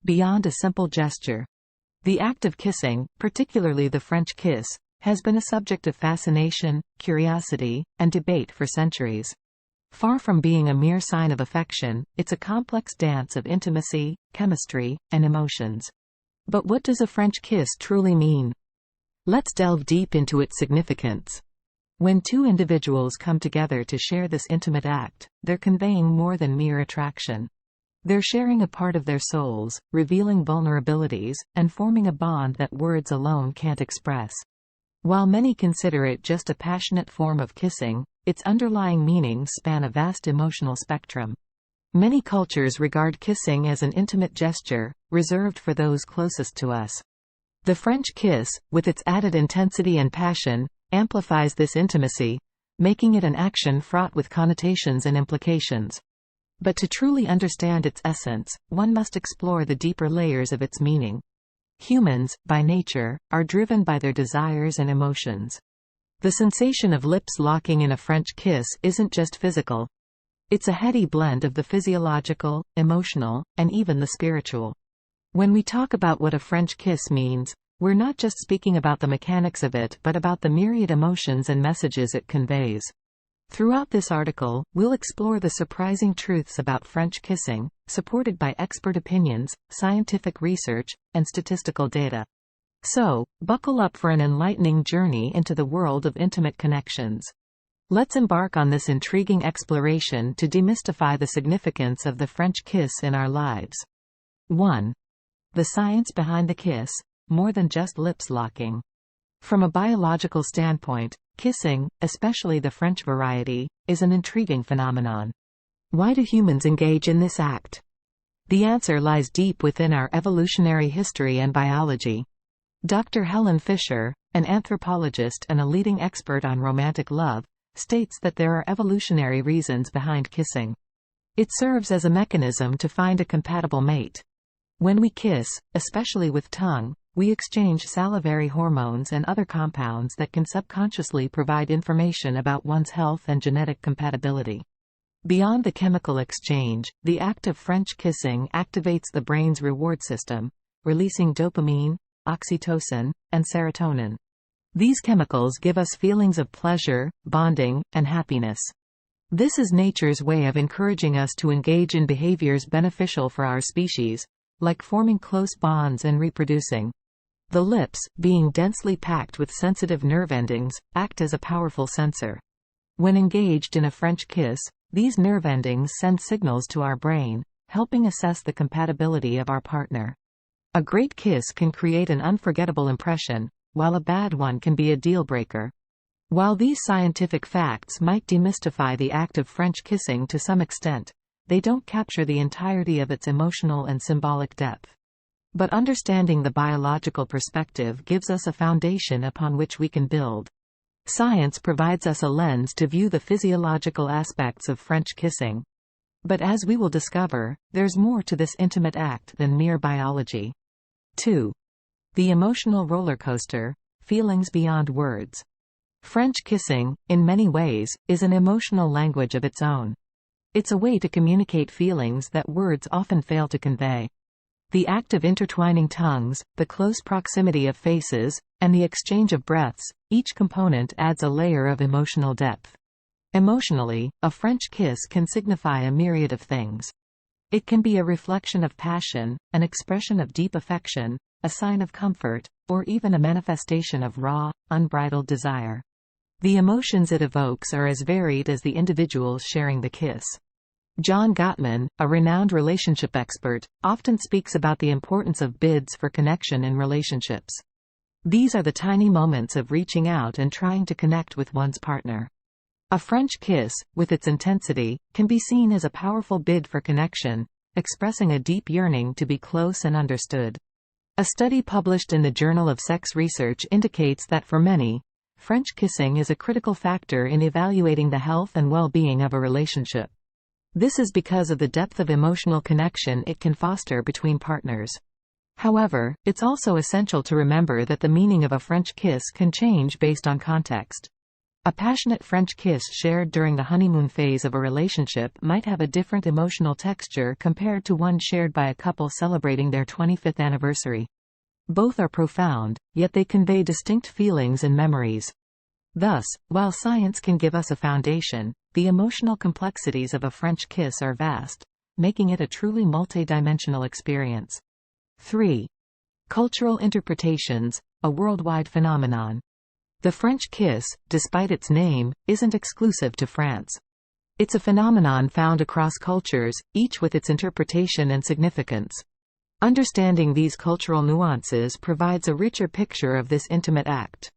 beyond a simple gesture. The act of kissing, particularly the French kiss, has been a subject of fascination, curiosity, and debate for centuries. Far from being a mere sign of affection, it's a complex dance of intimacy, chemistry, and emotions. But what does a French kiss truly mean? Let's delve deep into its significance. When two individuals come together to share this intimate act, they're conveying more than mere attraction. They're sharing a part of their souls, revealing vulnerabilities, and forming a bond that words alone can't express. While many consider it just a passionate form of kissing, its underlying meanings span a vast emotional spectrum. Many cultures regard kissing as an intimate gesture, reserved for those closest to us. The French kiss, with its added intensity and passion, amplifies this intimacy, making it an action fraught with connotations and implications. But to truly understand its essence, one must explore the deeper layers of its meaning. Humans, by nature, are driven by their desires and emotions. The sensation of lips locking in a French kiss isn't just physical. It's a heady blend of the physiological, emotional, and even the spiritual. When we talk about what a French kiss means, we're not just speaking about the mechanics of it but about the myriad emotions and messages it conveys. Throughout this article, we'll explore the surprising truths about French kissing, supported by expert opinions, scientific research, and statistical data. So, buckle up for an enlightening journey into the world of intimate connections. Let's embark on this intriguing exploration to demystify the significance of the French kiss in our lives. 1. The science behind the kiss, more than just lips locking. From a biological standpoint, kissing, especially the French variety, is an intriguing phenomenon. Why do humans engage in this act? The answer lies deep within our evolutionary history and biology. Dr. Helen Fisher, an anthropologist and a leading expert on romantic love, states that there are evolutionary reasons behind kissing. It serves as a mechanism to find a compatible mate. When we kiss, especially with tongue, we exchange salivary hormones and other compounds that can subconsciously provide information about one's health and genetic compatibility. Beyond the chemical exchange, the act of French kissing activates the brain's reward system, releasing dopamine, oxytocin, and serotonin. These chemicals give us feelings of pleasure, bonding, and happiness. This is nature's way of encouraging us to engage in behaviors beneficial for our species, like forming close bonds and reproducing. The lips, being densely packed with sensitive nerve endings, act as a powerful sensor. When engaged in a French kiss, these nerve endings send signals to our brain, helping assess the compatibility of our partner. A great kiss can create an unforgettable impression, while a bad one can be a deal-breaker. While these scientific facts might demystify the act of French kissing to some extent, they don't capture the entirety of its emotional and symbolic depth. But understanding the biological perspective gives us a foundation upon which we can build. Science provides us a lens to view the physiological aspects of French kissing. But as we will discover, there's more to this intimate act than mere biology. 2. The emotional rollercoaster, feelings beyond words. French kissing, in many ways, is an emotional language of its own. It's a way to communicate feelings that words often fail to convey. The act of intertwining tongues, the close proximity of faces, and the exchange of breaths, each component adds a layer of emotional depth. Emotionally, a French kiss can signify a myriad of things. It can be a reflection of passion, an expression of deep affection, a sign of comfort, or even a manifestation of raw, unbridled desire. The emotions it evokes are as varied as the individuals sharing the kiss. John Gottman, a renowned relationship expert, often speaks about the importance of bids for connection in relationships. These are the tiny moments of reaching out and trying to connect with one's partner. A French kiss, with its intensity, can be seen as a powerful bid for connection, expressing a deep yearning to be close and understood. A study published in the Journal of Sex Research indicates that for many, French kissing is a critical factor in evaluating the health and well-being of a relationship. This is because of the depth of emotional connection it can foster between partners. However, it's also essential to remember that the meaning of a French kiss can change based on context. A passionate French kiss shared during the honeymoon phase of a relationship might have a different emotional texture compared to one shared by a couple celebrating their 25th anniversary. Both are profound, yet they convey distinct feelings and memories. Thus, while science can give us a foundation, the emotional complexities of a French kiss are vast, making it a truly multidimensional experience. 3. Cultural interpretations, a worldwide phenomenon. The French kiss, despite its name, isn't exclusive to France. It's a phenomenon found across cultures, each with its interpretation and significance. Understanding these cultural nuances provides a richer picture of this intimate act.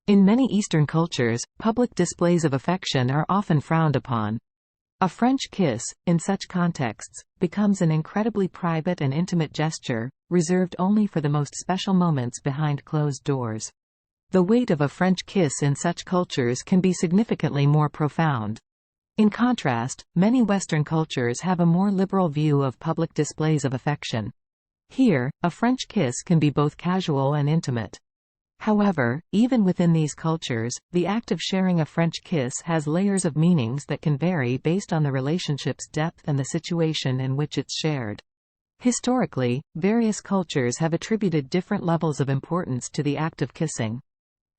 In many Eastern cultures, public displays of affection are often frowned upon. A French kiss, in such contexts, becomes an incredibly private and intimate gesture, reserved only for the most special moments behind closed doors. The weight of a French kiss in such cultures can be significantly more profound. In contrast, many Western cultures have a more liberal view of public displays of affection. Here, a French kiss can be both casual and intimate. However, even within these cultures, the act of sharing a French kiss has layers of meanings that can vary based on the relationship's depth and the situation in which it's shared. Historically, various cultures have attributed different levels of importance to the act of kissing.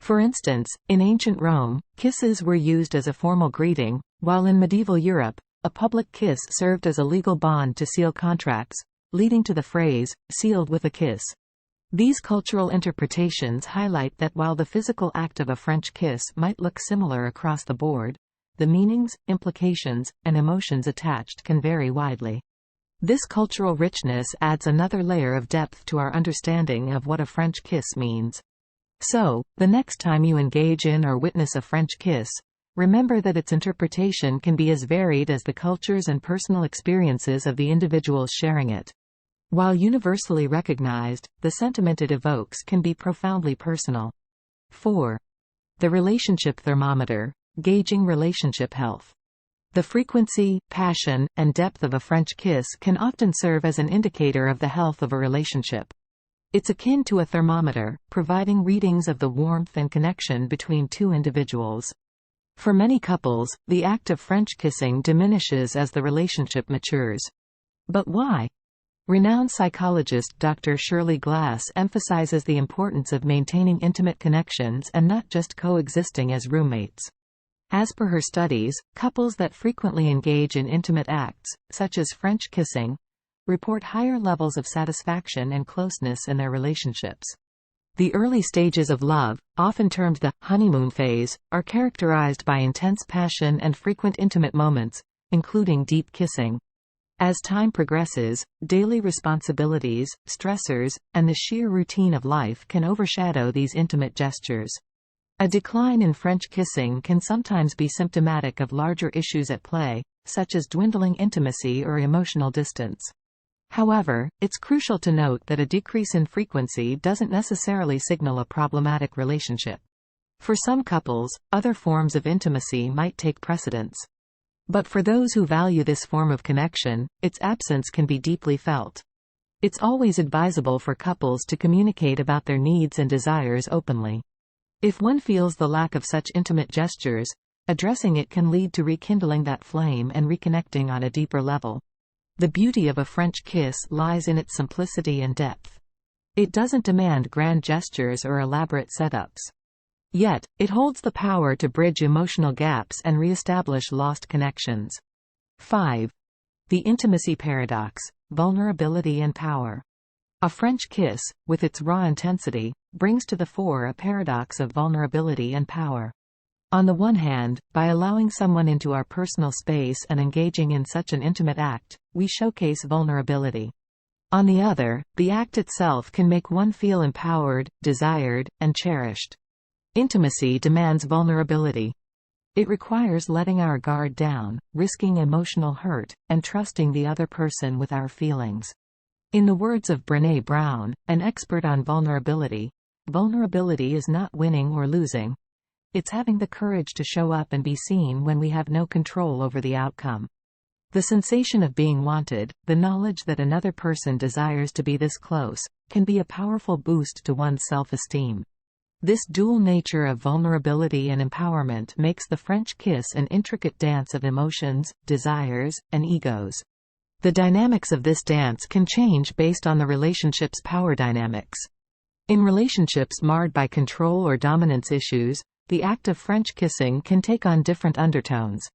For instance, in ancient Rome, kisses were used as a formal greeting, while in medieval Europe, a public kiss served as a legal bond to seal contracts, leading to the phrase, "sealed with a kiss." These cultural interpretations highlight that while the physical act of a French kiss might look similar across the board, the meanings, implications, and emotions attached can vary widely. This cultural richness adds another layer of depth to our understanding of what a French kiss means. So, the next time you engage in or witness a French kiss, remember that its interpretation can be as varied as the cultures and personal experiences of the individuals sharing it. While universally recognized, the sentiment it evokes can be profoundly personal. 4. The Relationship Thermometer, gauging relationship health. The frequency, passion, and depth of a French kiss can often serve as an indicator of the health of a relationship. It's akin to a thermometer, providing readings of the warmth and connection between two individuals. For many couples, the act of French kissing diminishes as the relationship matures. But why? Renowned psychologist Dr. Shirley Glass emphasizes the importance of maintaining intimate connections and not just coexisting as roommates. As per her studies, couples that frequently engage in intimate acts, such as French kissing, report higher levels of satisfaction and closeness in their relationships. The early stages of love, often termed the honeymoon phase, are characterized by intense passion and frequent intimate moments, including deep kissing. As time progresses, daily responsibilities, stressors, and the sheer routine of life can overshadow these intimate gestures. A decline in French kissing can sometimes be symptomatic of larger issues at play, such as dwindling intimacy or emotional distance. However, it's crucial to note that a decrease in frequency doesn't necessarily signal a problematic relationship. For some couples, other forms of intimacy might take precedence. But for those who value this form of connection, its absence can be deeply felt. It's always advisable for couples to communicate about their needs and desires openly. If one feels the lack of such intimate gestures, addressing it can lead to rekindling that flame and reconnecting on a deeper level. The beauty of a French kiss lies in its simplicity and depth. It doesn't demand grand gestures or elaborate setups. Yet, it holds the power to bridge emotional gaps and re-establish lost connections. 5. The intimacy paradox, vulnerability and power. A French kiss, with its raw intensity, brings to the fore a paradox of vulnerability and power. On the one hand, by allowing someone into our personal space and engaging in such an intimate act, we showcase vulnerability. On the other, the act itself can make one feel empowered, desired, and cherished. Intimacy demands vulnerability. It requires letting our guard down, risking emotional hurt, and trusting the other person with our feelings. In the words of Brené Brown, an expert on vulnerability, vulnerability is not winning or losing. It's having the courage to show up and be seen when we have no control over the outcome. The sensation of being wanted, the knowledge that another person desires to be this close, can be a powerful boost to one's self-esteem. This dual nature of vulnerability and empowerment makes the French kiss an intricate dance of emotions, desires, and egos. The dynamics of this dance can change based on the relationship's power dynamics. In relationships marred by control or dominance issues, the act of French kissing can take on different undertones.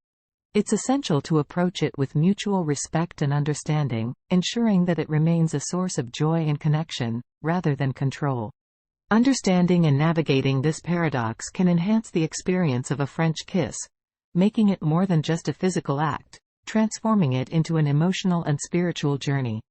It's essential to approach it with mutual respect and understanding, ensuring that it remains a source of joy and connection, rather than control. Understanding and navigating this paradox can enhance the experience of a French kiss, making it more than just a physical act, transforming it into an emotional and spiritual journey.